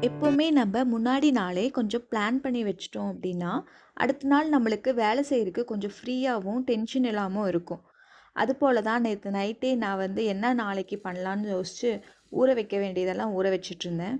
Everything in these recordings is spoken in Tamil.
எப்போவுமே நம்ம முன்னாடி நாளே கொஞ்சம் பிளான் பண்ணி வச்சுட்டோம் அப்படின்னா, அடுத்த நாள் நம்மளுக்கு வேலை செய்யறதுக்கு கொஞ்சம் ஃப்ரீயாவும், டென்ஷன் இல்லாம இருக்கும். அதுபோல தான் நேத்து நைட்டே நான் என்ன நாளைக்கு பண்ணலான்னு யோசிச்சு, ஊற வைக்க வேண்டியதெல்லாம் ஊற வச்சுட்டுருந்தேன்.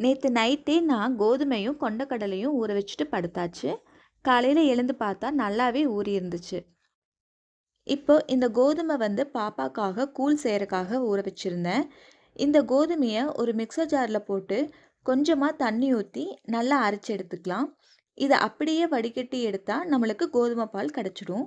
நேத்து நைட்டே நான் கோதுமையும், கொண்டைக்கடலையும் ஊற வச்சுட்டு படுத்தாச்சு. காலையில எழுந்து பார்த்தா நல்லாவே ஊறி இருந்துச்சு. இப்போ இந்த கோதுமை பாப்பாக்காக கூழ் செய்யறதுக்காக ஊற வச்சிருந்தேன். இந்த கோதுமையை ஒரு மிக்சர் ஜாரில் போட்டு கொஞ்சமாக தண்ணி ஊற்றி நல்லா அரைச்சி எடுத்துக்கலாம். இதை அப்படியே வடிகட்டி எடுத்தால் நம்மளுக்கு கோதுமை பால் கிடச்சிடும்.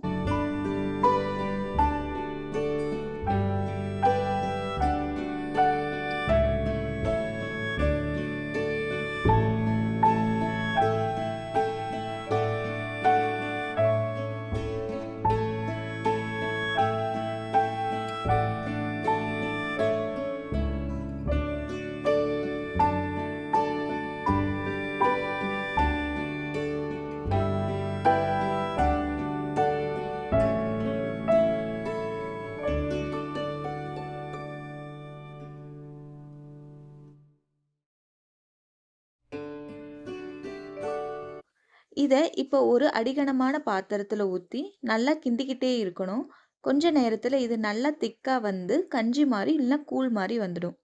இதை இப்போ ஒரு அடிகனமான பாத்திரத்தில் ஊற்றி நல்லா கிண்டிக்கிட்டே இருக்கணும். கொஞ்ச நேரத்தில் இது நல்லா திக்காக கஞ்சி மாதிரி இல்லைன்னா கூழ் மாதிரி வந்துடும்.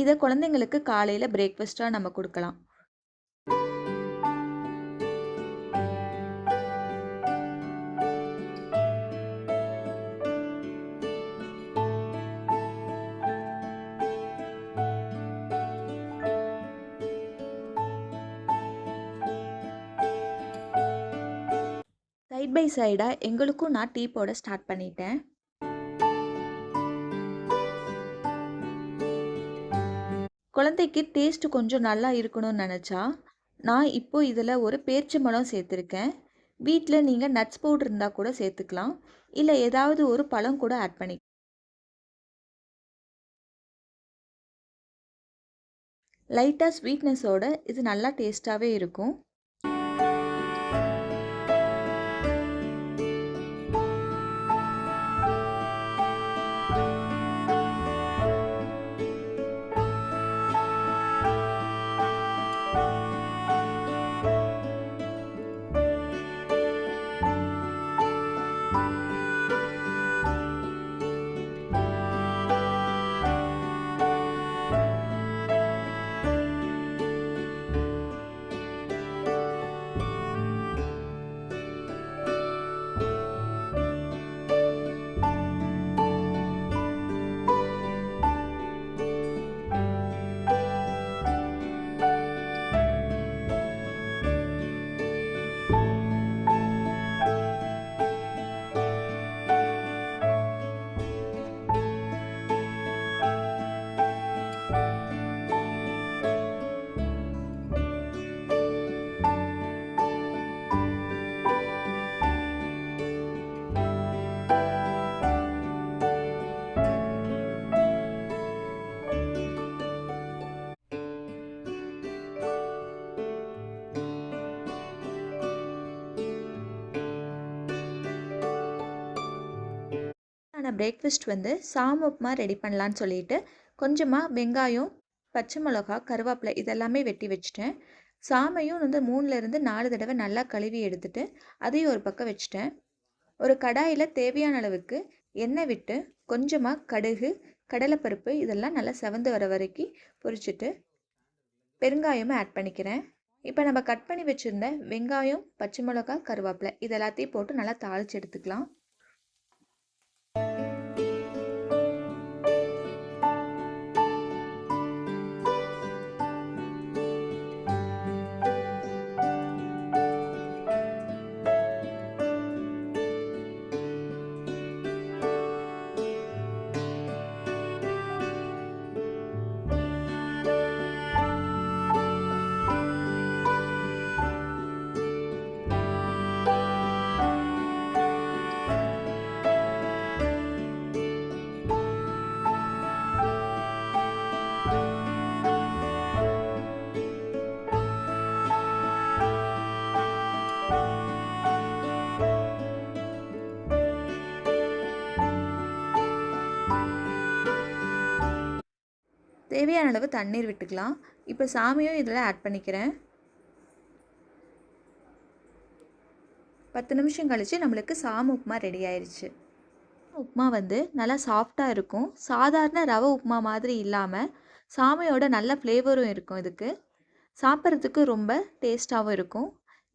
இதை குழந்தைங்களுக்கு காலையில் பிரேக்ஃபாஸ்ட்டாக நம்ம கொடுக்கலாம். சைட் பை சைடாக எங்களுக்கும் நான் டீ போட ஸ்டார்ட் பண்ணிட்டேன். குழந்தைக்கு டேஸ்ட் கொஞ்சம் நல்லா இருக்கணும்னு நினச்சா நான் இப்போ இதில் ஒரு பேரிச்சம்பழம் சேர்த்துருக்கேன். வீட்டில் நீங்கள் நட்ஸ் பவுடர் இருந்தால் கூட சேர்த்துக்கலாம். இல்லை ஏதாவது ஒரு பழம் கூட ஆட் பண்ணி லைட்டாக ஸ்வீட்னஸோட இது நல்லா டேஸ்ட்டாகவே இருக்கும். பிரேக்ஃபாஸ்ட் சாம உப்புமா ரெடி பண்ணலான்னு சொல்லிட்டு கொஞ்சமாக வெங்காயம், பச்சை மிளகா, கருவேப்பிலை இதெல்லாமே வெட்டி வச்சுட்டேன். சாமையும் 3லேருந்து 4 தடவை நல்லா கழுவி எடுத்துட்டு அதையும் ஒரு பக்கம் வச்சுட்டேன். ஒரு கடாயில் தேவையான அளவுக்கு எண்ணெய் விட்டு கொஞ்சமாக கடுகு, கடலைப்பருப்பு இதெல்லாம் நல்லா செவந்து வர வரைக்கும் பொரிச்சிட்டு பெருங்காயமும் ஆட் பண்ணிக்கிறேன். இப்போ நம்ம கட் பண்ணி வச்சுருந்த வெங்காயம், பச்சை மிளகாய், கருவேப்பிலை இது எல்லாத்தையும் போட்டு நல்லா தாளித்து எடுத்துக்கலாம். தேவையான அளவு தண்ணீர் விட்டுக்கலாம். இப்போ சாமையும் இதில் ஆட் பண்ணிக்கிறேன். 10 நிமிஷம் கழித்து நம்மளுக்கு சாமை உப்புமா ரெடி ஆயிடுச்சு. உப்புமா வந்து நல்லா சாஃப்டாக இருக்கும். சாதாரண ரவை உப்புமா மாதிரி இல்லாமல் சாமையோட நல்ல ஃப்ளேவரும் இருக்கும். இதுக்கு சாப்பிட்றதுக்கு ரொம்ப டேஸ்ட்டாகவும் இருக்கும்.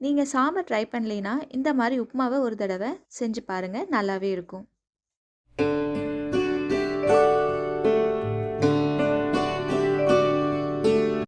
நீங்கள் சாமை ட்ரை பண்ணலைன்னா இந்த மாதிரி உப்புமாவை ஒரு தடவை செஞ்சு பாருங்கள், நல்லாவே இருக்கும்.